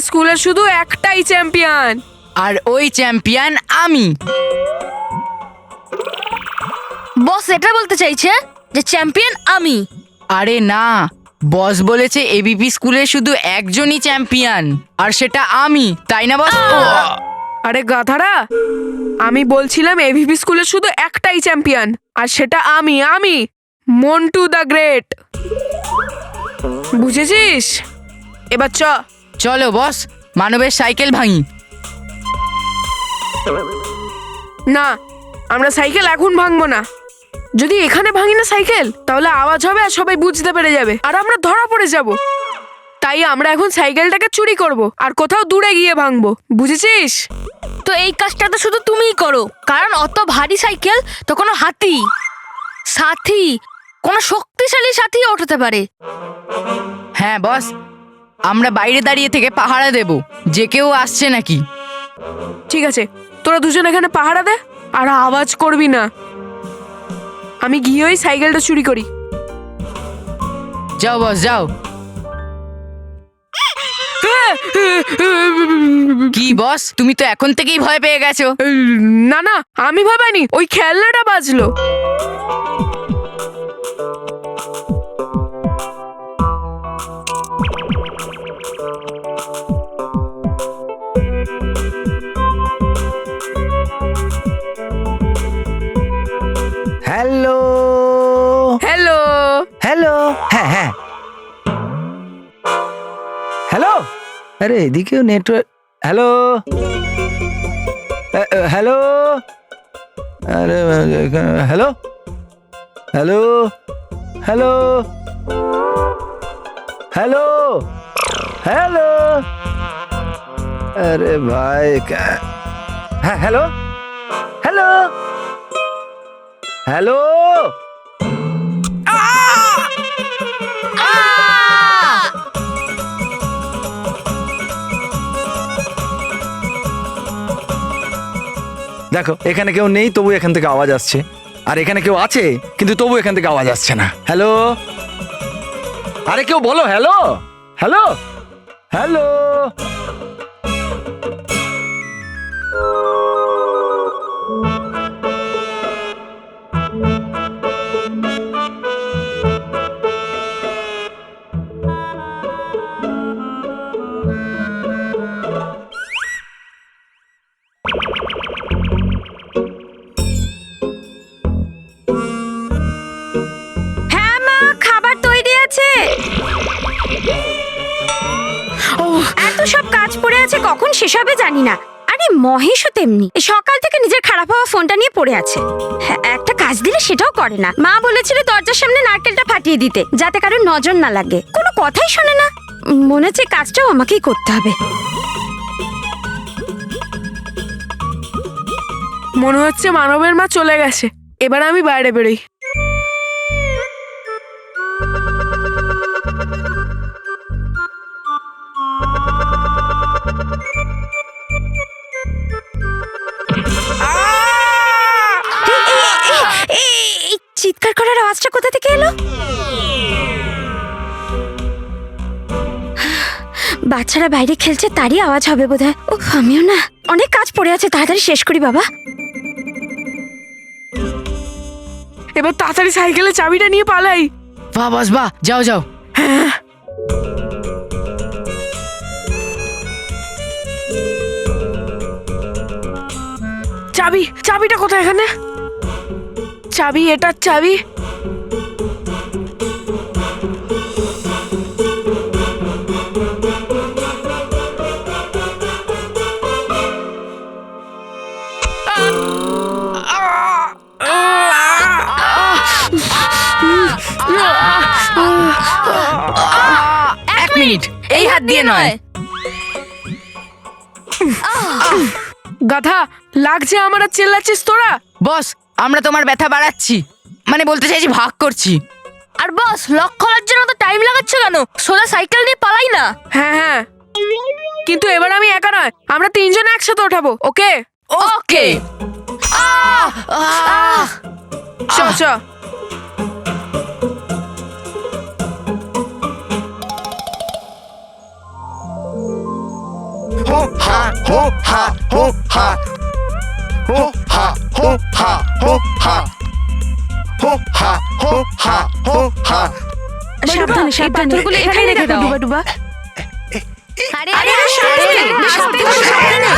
স্কুলের শুধু একটাই চ্যাম্পিয়ন, আর ওই চ্যাম্পিয়ন আমি। বস এটা বলতে চাইছে যে চ্যাম্পিয়ন আমি। আরে না, বস বলেছে এবিপি স্কুলের শুধু একজনই চ্যাম্পিয়ন, আর সেটা আমি, তাই না বস? আরে গাধারা, আমি বলছিলাম এভিপি স্কুলের শুধু একটাই চ্যাম্পিয়ন, আর সেটা আমি মন্টু দ্য গ্রেট। বুঝেছিস? এবার চলো বস, মানবের সাইকেল ভাঙি। না, আমরা সাইকেল এখন ভাঙবো না। যদি এখানে ভাঙি না সাইকেল, তাহলে আওয়াজ হবে আর সবাই বুঝতে পেরে যাবে, আর আমরা ধরা পড়ে যাব। তাই আমরা এখন সাইকেলটাকে চুরি করব আর কোথাও দূরে গিয়ে ভাঙবো। বুঝেছিস? তো এই কাজটা তো শুধু তুমিই করো, কারণ অত ভারী সাইকেল তো কোনো সাথী কোনো শক্তিশালী সাথী ওঠাতে পারে। হ্যাঁ বস, আমরা বাইরে দাঁড়িয়ে থেকে পাহারা দেব যে কেউ আসছে নাকি। ঠিক আছে, তোরা দুজন এখানে পাহারা দে আর আওয়াজ করবি না। আমি গিয়ে ওই সাইকেলটা চুরি করি। যাও বস, যাও। কি বস, তুমি তো এখন থেকেই ভয় পেয়ে গেছো। না না, আমি ভয় পাইনি, ওই খেলনাটা বাজলো। হ্যালো হ্যালো হ্যালো, হ্যাঁ হ্যাঁ, হ্যালো। আরে এদিকেও নেটওয়ার্ক। হ্যালো হ্যালো, আরে hello hello hello hello hello, আরে ভাই, হ্যাঁ হ্যালো হ্যালো হ্যালো। দেখো, এখানে কেউ নেই, তবু এখান থেকে আওয়াজ আসছে, আর এখানে কেউ আছে কিন্তু তবু এখান থেকে আওয়াজ আসছে না। হ্যালো, আরে কেউ বলো হ্যালো হ্যালো হ্যালো। হ্যাঁ মা, খাবার তৈরি আছে। এত সব কাজ পড়ে আছে, কখন শেষ হবে জানি না। আরে মহেশও তেমনি, সকাল থেকে নিজের খারাপ হওয়া ফোনটা নিয়ে পড়ে আছে। হ্যাঁ, একটা কাজ দিলে সেটাও করে না। মা বলেছিল দরজার সামনে নারকেলটা ফাটিয়ে দিতে, যাতে কারোর নজর না লাগে। কোনো কথাই শোনে না। মনে হচ্ছে কাজটাও আমাকেই করতে হবে। মনে হচ্ছে মানবের মা চলে গেছে। এবার আমি বাইরে বেরোই। এই চিৎকার করার আওয়াজটা কোথা থেকে এলো? বাচ্চারা বাইরে খেলছে, তারই আওয়াজ হবে বোধহয়। উফ, আমিও না, অনেক কাজ পড়ে আছে, তাড়াতাড়ি শেষ করি বাবা। এবার তাড়াতাড়ি সাইকেলের চাবিটা নিয়ে পালাই। বাহ বস বাহ, যাও যাও। চাবিটা কোথায়? এখানে চাবি, এটার চাবি। এক মিনিট, এই হাত দিয়ে নয়। গাধা, লাগছে আমার, আর চেল্লাচ্ছিস তোরা? বস, আমরা তোমার ব্যথা বাড়াচ্ছি, মানে বলতে চাইছি ভাগ করছি। আর বস, লক খোলার জন্য তো টাইম লাগাচ্ছে কেন? সোজা সাইকেল নিয়ে পালাই না। হ্যাঁ হ্যাঁ, কিন্তু এবার আমি একা নয়, আমরা তিনজন একসাথে ওঠাবো। ওকে ওকে। চ। ho ha ho ha ho ha ho ha ho ha ho ha ho ha ho ha ho ha সাবধানে সাবধানে পাথরগুলো এখানে রেখে দাও। ডুবা ডুবা আরে আরে, আস্তে, সাবধানে।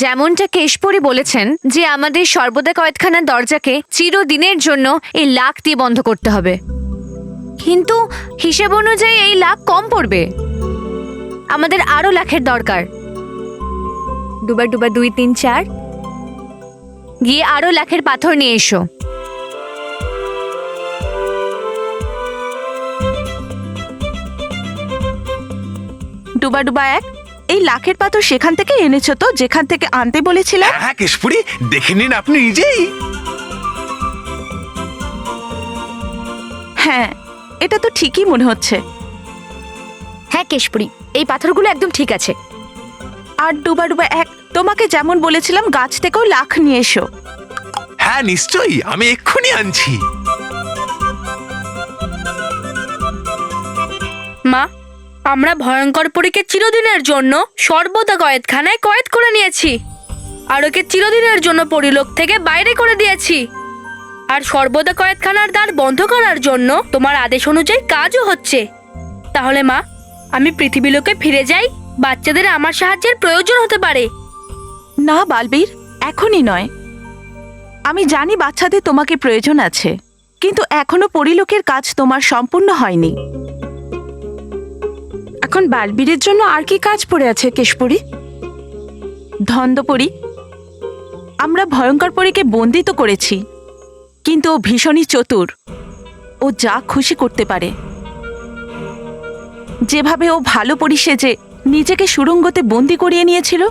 যেমনটা কেশপরি বলেছেন যে আমাদের সর্বদা কয়েদখানার দরজাকে চিরদিনের জন্য এই লাখ দিয়ে বন্ধ করতে হবে, কিন্তু হিসেব অনুযায়ী এই লাখ কম পড়বে। আমাদের আরো লাখের দরকার। ডুবা ডুবা 2 3 4 গিয়ে আরো লাখের পাথর নিয়ে এসো। ডুবা ডুবা 1, এই লাখের পাথর সেখান থেকে এনেছো তো যেখান থেকে আনতে বলেছিলাম? হ্যাঁ কেশপুরি, দেখে নিন আপনি নিজেই। হ্যাঁ, এটা তো ঠিকই মনে হচ্ছে। হ্যাঁ কেশপুরি, এই পাথরগুলো একদম ঠিক আছে। আর ডুবা ডুবা 1, তোমাকে যেমন বলেছিলাম গাছ থেকেও লাখ নিয়ে এসো। হ্যাঁ নিশ্চয়ই, আমি এক্ষুনি আনছি। মা, আমরা ভয়ঙ্কর পরীকে চিরদিনের জন্য সর্বদা কয়েদখানায় কয়েদ করে নিয়েছি, আর ওকে চিরদিনের জন্য পরিলোক থেকে বাইরে করে দিয়েছি। আর সর্বদা কয়েদখানার দ্বার বন্ধ করার জন্য তোমার আদেশ অনুযায়ী কাজও হচ্ছে। তাহলে মা, আমি পৃথিবীলোকে ফিরে যাই, বাচ্চাদের আমার সাহায্যের প্রয়োজন হতে পারে। না বালবীর, এখনই নয়। আমি জানি বাচ্চাদের তোমাকে প্রয়োজন আছে, কিন্তু এখনো পরিলোকের কাজ তোমার সম্পূর্ণ হয়নি। এখন বালবীরের জন্য আর কি কাজ পড়ে আছে কেশপুরি? ধন্দপরি, আমরা ভয়ঙ্কর পরীকে বন্দি তো করেছি, কিন্তু ও ভীষণই চতুর। ও যা খুশি করতে পারে। যেভাবে ও ভালো পরী সেজে নিজেকে সুড়ঙ্গতে বন্দি করিয়ে নিয়েছিল,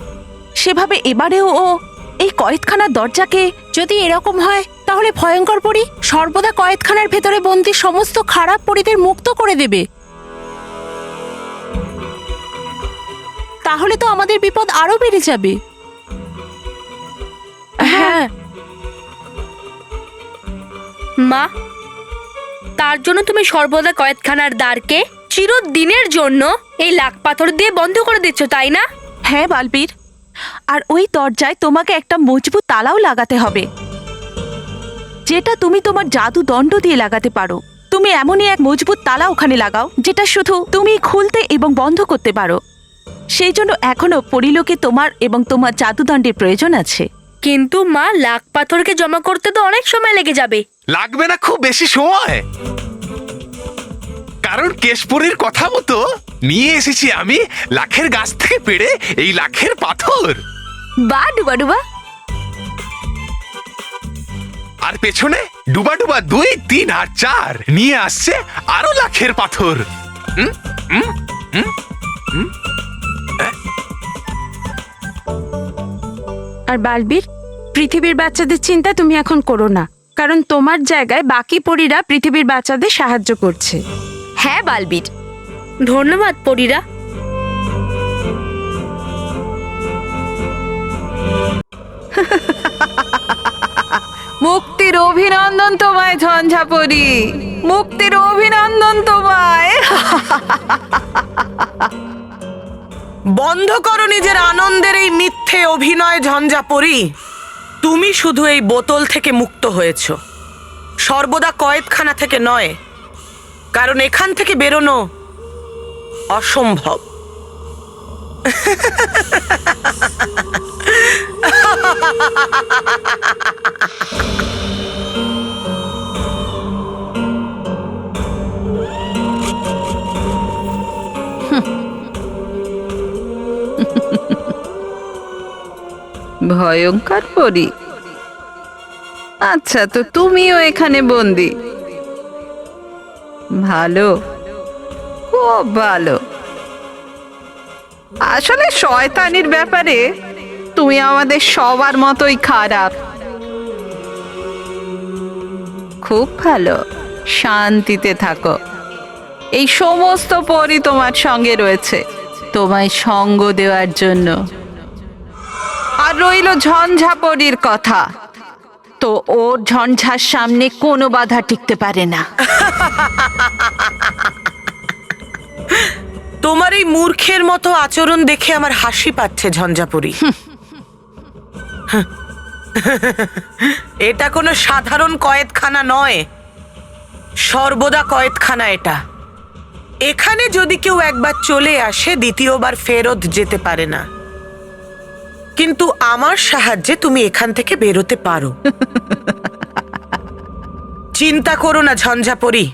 সেভাবে এবারেও ও এই কয়েদখানার দরজাকে। যদি এরকম হয় তাহলে ভয়ঙ্কর পরী সর্বদা কয়েদখানার ভেতরে বন্দি সমস্ত খারাপ পরীদের মুক্ত করে দেবে। তাহলে তো আমাদের বিপদ আরো বেড়ে যাবে। হ্যাঁ, মা, তার জন্য তুমি সর্বদা কয়েদখানার দ্বারকে চিরদিনের জন্য এই লাখ পাথর দিয়ে বন্ধ করে দিচ্ছ, তাই না? হ্যাঁ বালবীর, আর ওই দরজায় তোমাকে একটা মজবুত তালাও লাগাতে হবে, যেটা তুমি তোমার জাদু দণ্ড দিয়ে লাগাতে পারো। তুমি এমনই এক মজবুত তালা ওখানে লাগাও যেটা শুধু তুমি খুলতে এবং বন্ধ করতে পারো। সেই জন্য এখনো পরিলোকে তোমার এবং তোমার জাদুদণ্ডের প্রয়োজন আছে। কিন্তু মা, লাখ পাথরকে জমা করতে তো অনেক সময় লেগে যাবে। লাগবে না খুব বেশি সময়, কারণ কেশপুরীর কথা মতো নিয়ে এসেছি আমি লাখের গাছ থেকে পেড়ে এই লাখের পাথর। বা ডুবা ডুবা, আর পেছনে ডুবা ডুবা 2 3 আর 4 নিয়ে আসছে আরো লাখের পাথর। আর বালবীর, পৃথিবীর বাচ্চাদের চিন্তা তুমি এখন করো না, কারণ তোমার জায়গায় বাকি পরীরা পৃথিবীর বাচ্চাদের সাহায্য করছে। হ্যাঁ বালবীর। ধন্যবাদ পরীরা। মুক্তির অভিনন্দন তোমায় ঝঞ্ঝাপরি, মুক্তির অভিনন্দন তোমায়। বন্ধ করো নিজের আনন্দের এই মিথ্যে অভিনয় ঝঞ্ঝাপরি। তুমি শুধু এই বোতল থেকে মুক্ত হয়েছ, সর্বদা কয়েদখানা থেকে নয়, কারণ এখান থেকে বেরোনো অসম্ভব। ভয়ঙ্কর পরী, আচ্ছা তো তুমিও এখানে বন্দি। ভালো, খুব ভালো। আসলে শয়তানির ব্যাপারে তুমি আমাদের সবার মতোই খারাপ। খুব ভালো, শান্তিতে থাকো। এই সমস্ত পরী তোমার সঙ্গে রয়েছে, তোমায় সঙ্গ দেওয়ার জন্য। আর রইল ঝঞ্ঝাপরির কথা, তো ওর ঝঞ্ঝার সামনে কোনো বাধা টিকতে পারে না। তোমার এই মূর্খের মতো আচরণ দেখে আমার হাসি পাচ্ছে ঝঞ্ঝাপরি। এটা কোনো সাধারণ কয়েদখানা নয়, সর্বদা কয়েদখানা এটা। এখানে যদি কেউ একবার চলে আসে দ্বিতীয়বার ফেরত যেতে পারে না, কিন্তু আমার সাহায্যে তুমি এখান থেকে বেরোতে পারো। চিন্তা করো না ঝঞ্ঝাপরি,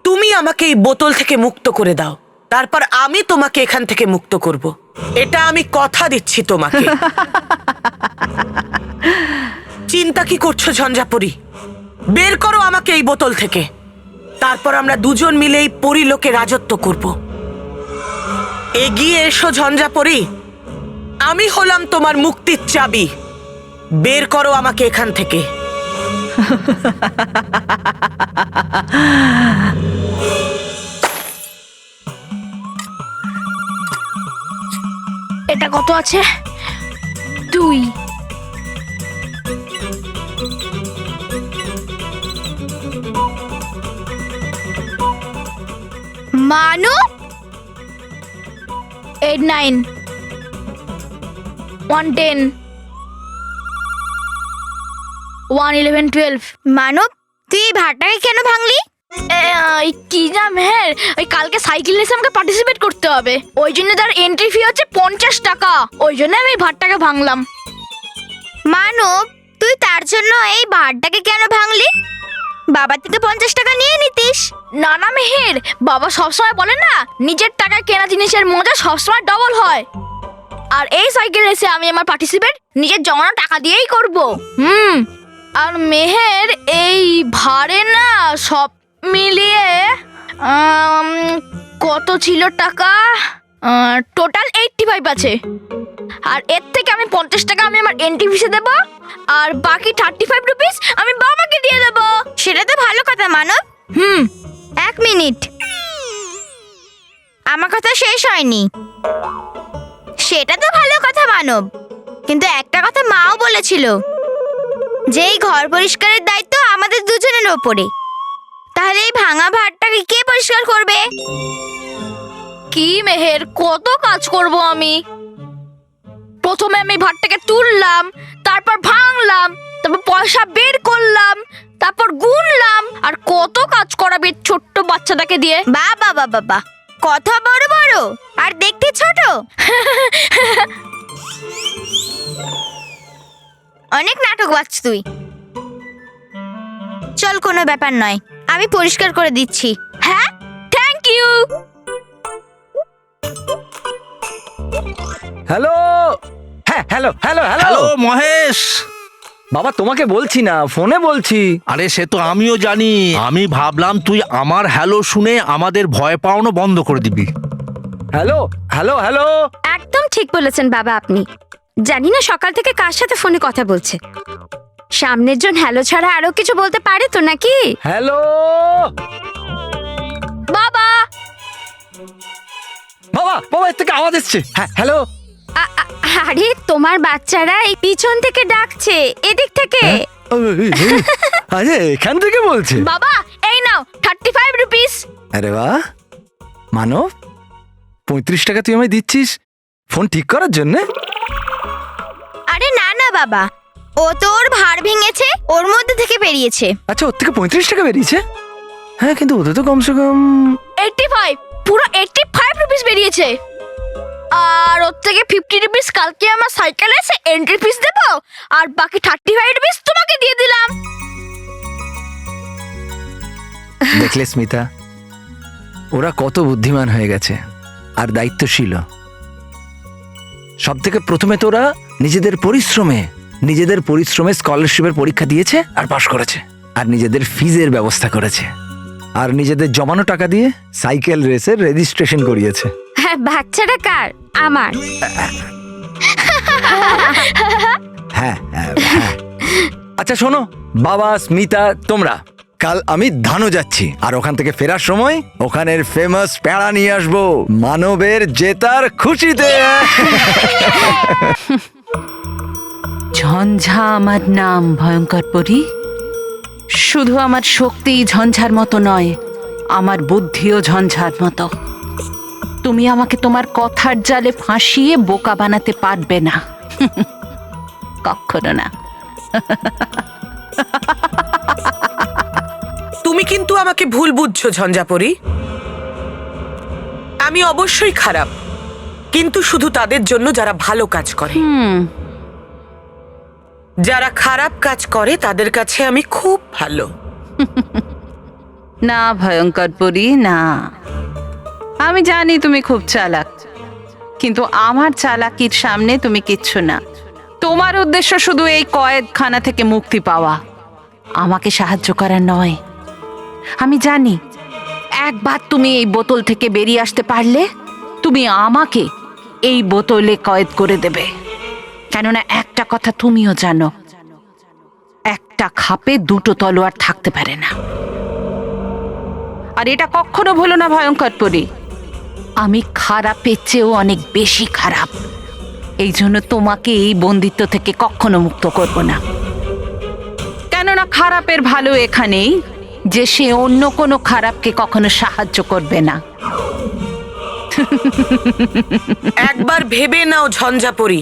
তুমি আমাকে এই বোতল থেকে মুক্ত করে দাও, তারপর আমি তোমাকে এখান থেকে মুক্ত করব। এটা আমি কথা দিচ্ছি তোমাকে। চিন্তা কি করছো ঝঞ্ঝাপরি? বের করো আমাকে এই বোতল থেকে, তারপর আমরা দুজন মিলে এই পরিলোকে রাজত্ব করব। এগিয়ে এসো ঝঞ্ঝাপরি, আমি হলাম তোমার মুক্তির চাবি। বের করো আমাকে এখান থেকে। এটা কত আছে? 2। মানু 8, 9, 110, 111, 12। মানব, তুই এই ভাড়টাকে কেন ভাঙলি? কি জাম হ্যাঁ, ওই কালকে সাইকেল রেসে আমাকে পার্টিসিপেট করতে হবে, ওই জন্য তার এন্ট্রি ফি হচ্ছে 50 টাকা, ওই জন্য আমি এই ভাড়টাকে ভাঙলাম। মানব, তুই তার জন্য এই ভাড়টাকে কেন ভাঙলি? বাবা থেকে 50 টাকা নিয়ে নিতিস। না না মেহের, বাবা সবসময় বলে না নিজের টাকায় কেনা জিনিসের মজা সবসময় ডবল হয়। আর এই সাইকেল রেসে আমি আমার পার্টিসিপেট নিজের জমানো টাকা দিয়েই করব। আর মেহের এই ভাড়ে না সব মিলিয়ে কত ছিল টাকা? টোটাল 85 আছে। আর এর থেকে আমি 50 টাকা আমি আমার এন্ট্রি ফিসে দেব, আর বাকি 35 রুপিস আমি বাবাকে দিয়ে দেব। সেটা তো ভালো কথা মানব। 1 মিনিট, আমার কথা শেষ হয়নি। সেটা তো ভালো কথা মানব, কিন্তু একটা কথা মাও বলেছিল যে এই ঘর পরিষ্কারের দায়িত্ব আমাদের দুজনের ওপরে। তাহলে এই ভাঙা ভাতটাকে কে পরিষ্কার করবে? কি মেহের, কত কাজ করব আমি? প্রথমে আমি ভাতটাকে তুললাম, তারপর ভাঙলাম, তারপর পয়সা বের করলাম, তারপর গুনলাম, আর কত কাজ করাবে ছোট্ট বাচ্চাটাকে দিয়ে। বাবা বাবা বাবা, কথা বড় বড় আর দেখতে ছোট। অনেক নাটক বাচ্চ তুই। চল, কোনো ব্যাপার নয়, আমি পরিষ্কার করে দিচ্ছি। হ্যাঁ, থ্যাংক ইউ। হ্যালো, হ্যাঁ hello hello hello. Hello Mahesh. বাবা তোমাকে বলছি না, ফোনে বলছি। আরে সে তো আমিও জানি, আমি ভাবলাম তুই আমার হ্যালো শুনে আমাদের ভয় পাওয়ানো বন্ধ করে দিবি। Hello hello hello. একদম ঠিক বলেছেন বাবা আপনি। জানি না সকাল থেকে কার সাথে ফোনে কথা বলছে। সামনের জন হ্যালো ছাড়া আরো কিছু বলতে পারে তো নাকি? হ্যালো বাবা বাবা বাবা, এর থেকে আওয়াজ এসছে। হ্যাঁ হ্যালো। আরে তোমার বাচ্চারা এই পিছন থেকে ডাকছে, এদিক থেকে। আরে এখান থেকে বলছে। বাবা এই নাও 35 রুপিস। আরে বাহ মানব, 35 টাকা তুই আমায় দিচ্ছিস ফোন ঠিক করার জন্য? আরে না না বাবা, ও তো ওর ভাড় ভেঙেছে, ওর মধ্যে থেকে বেরিয়েছে। আচ্ছা, ওর থেকে 35 টাকা বেরিয়েছে? হ্যাঁ, কিন্তু ওদের তো কমসে কম 85, পুরো 85 রুপিস বেরিয়েছে। আর ওর থেকে 50 রুপিস কালকে আমার সাইকেলে এসে এন্ট্রি ফিস দেবো, আর বাকি 35 রুপিস তোমাকে দিয়ে দিলাম। দেখলে স্মিতা, ওরা কত বুদ্ধিমান হয়ে গেছে আর দায়িত্বশীল। সব থেকে প্রথমে তোরা নিজেদের পরিশ্রমে স্কলারশিপের পরীক্ষা দিয়েছে আর পাশ করেছে, আর নিজেদের ফিজের ব্যবস্থা করেছে, আর নিজেদের জমানো টাকা দিয়ে সাইকেল রেসের রেজিস্ট্রেশন করিয়েছে। হ্যাঁ, বাচ্চাটা কার? আমার। হ্যাঁ হ্যাঁ হ্যাঁ। আচ্ছা শোনো বাবা, স্মিতা, তোমরা কাল আমি ধানও যাচ্ছি, আর ওখান থেকে ফেরার সময় ওখানের ফেমাস প্যাড়া নিয়ে আসবো মানবের জেতার খুশিতে। ঝঞ্ঝা আমার নাম ভয়ঙ্কর পরি। শুধু আমার শক্তি ঝঞ্ঝার মতো নয়, আমার বুদ্ধিও ঝঞ্ঝার মতো। তুমি আমাকে তোমার কথার জালে ফাঁসিয়ে বোকা বানাতে পারবে না, কখনো না। তুমি কিন্তু আমাকে ভুল বুঝছো ঝঞ্ঝাপরি। আমি অবশ্যই খারাপ, কিন্তু শুধু তাদের জন্য যারা ভালো কাজ করে। যারা খারাপ কাজ করে তাদের কাছে আমি খুব ভালো। না ভয়ঙ্কর পরি, না। আমি জানি তুমি খুব চালাক, কিন্তু আমার চালাকির সামনে তুমি কিচ্ছু না। তোমার উদ্দেশ্য শুধু এই কয়েদখানা থেকে মুক্তি পাওয়া, আমাকে সাহায্য করা নয়। আমি জানি একবার তুমি এই বোতল থেকে বেরিয়ে আসতে পারলে তুমি আমাকে এই বোতলে কয়েদ করে দেবে। কেননা একটা কথা তুমিও জানো, একটা খাপে দুটো তলোয়ার থাকতে পারে না। আর এটা কখনো ভুলো না ভয়ঙ্কর পরি, আমি খারাপের চেয়েও অনেক বেশি খারাপ। এই জন্য তোমাকে এই বন্দিত্ব থেকে কখনো মুক্ত করব না। কেননা খারাপের ভালো এখানেই যে সে অন্য কোনো খারাপকে কখনো সাহায্য করবে না। একবার ভেবে নাও ঝঞ্ঝাপরি,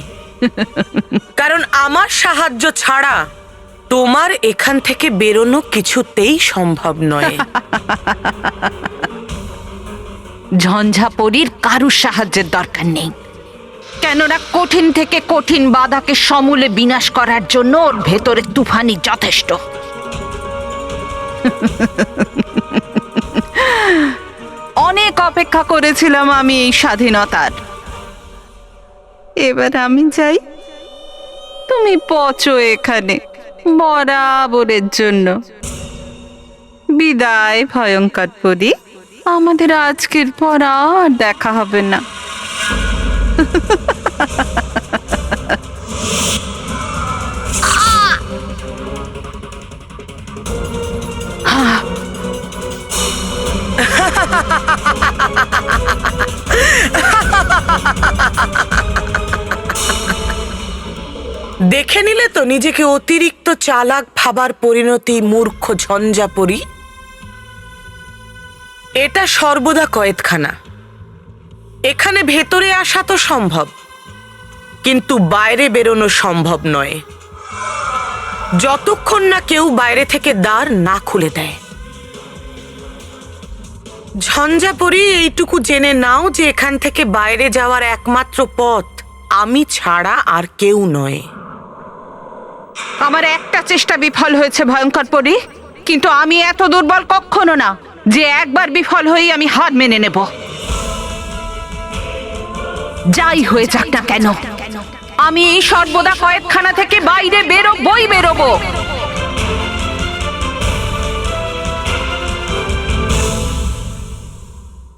কারণ আমার সাহায্য ছাড়া তোমার এখান থেকে বেরোনো কিছুতেই সম্ভব নয়। ঝঞ্ঝাপরির কারুর সাহায্যের দরকার নেই, কেননা কঠিন থেকে কঠিন বাধাকে সমূলে বিনাশ করার জন্য ওর ভেতরে তুফানি যথেষ্ট। অনেক অপেক্ষা করেছিলাম আমি এই স্বাধীনতার। এবার আমি যাই, তুমি পচো এখানে বরাবরের জন্য। বিদায় ভয়ঙ্কর পরি, আমাদের আজকের পর আর দেখা হবে না। দেখে নিলে তো নিজেকে অতিরিক্ত চালাক ভাবার পরিণতি মূর্খ ঝঞ্ঝাপরি। এটা সর্বদা কয়েদখানা। এখানে ভেতরে আসা তো সম্ভব, কিন্তু বাইরে বেরোনো সম্ভব নয়, যতক্ষণ না কেউ বাইরে থেকে দ্বার না খুলে দেয়। ঝঞ্ঝাপরি, এইটুকু জেনে নাও যে এখান থেকে বাইরে যাওয়ার একমাত্র পথ আমি ছাড়া আর কেউ নয়। আমার একটা চেষ্টা বিফল হয়েছে ভয়ঙ্কর পরি, কিন্তু আমি এত দুর্বল কখনো না যে একবার বিফল হয়েই আমি হার মেনে নেব। যাই হয়ে যাক না কেন, আমি এই সর্বদা কয়েদখানা থেকে বাইরে বেরোবই বেরোবো।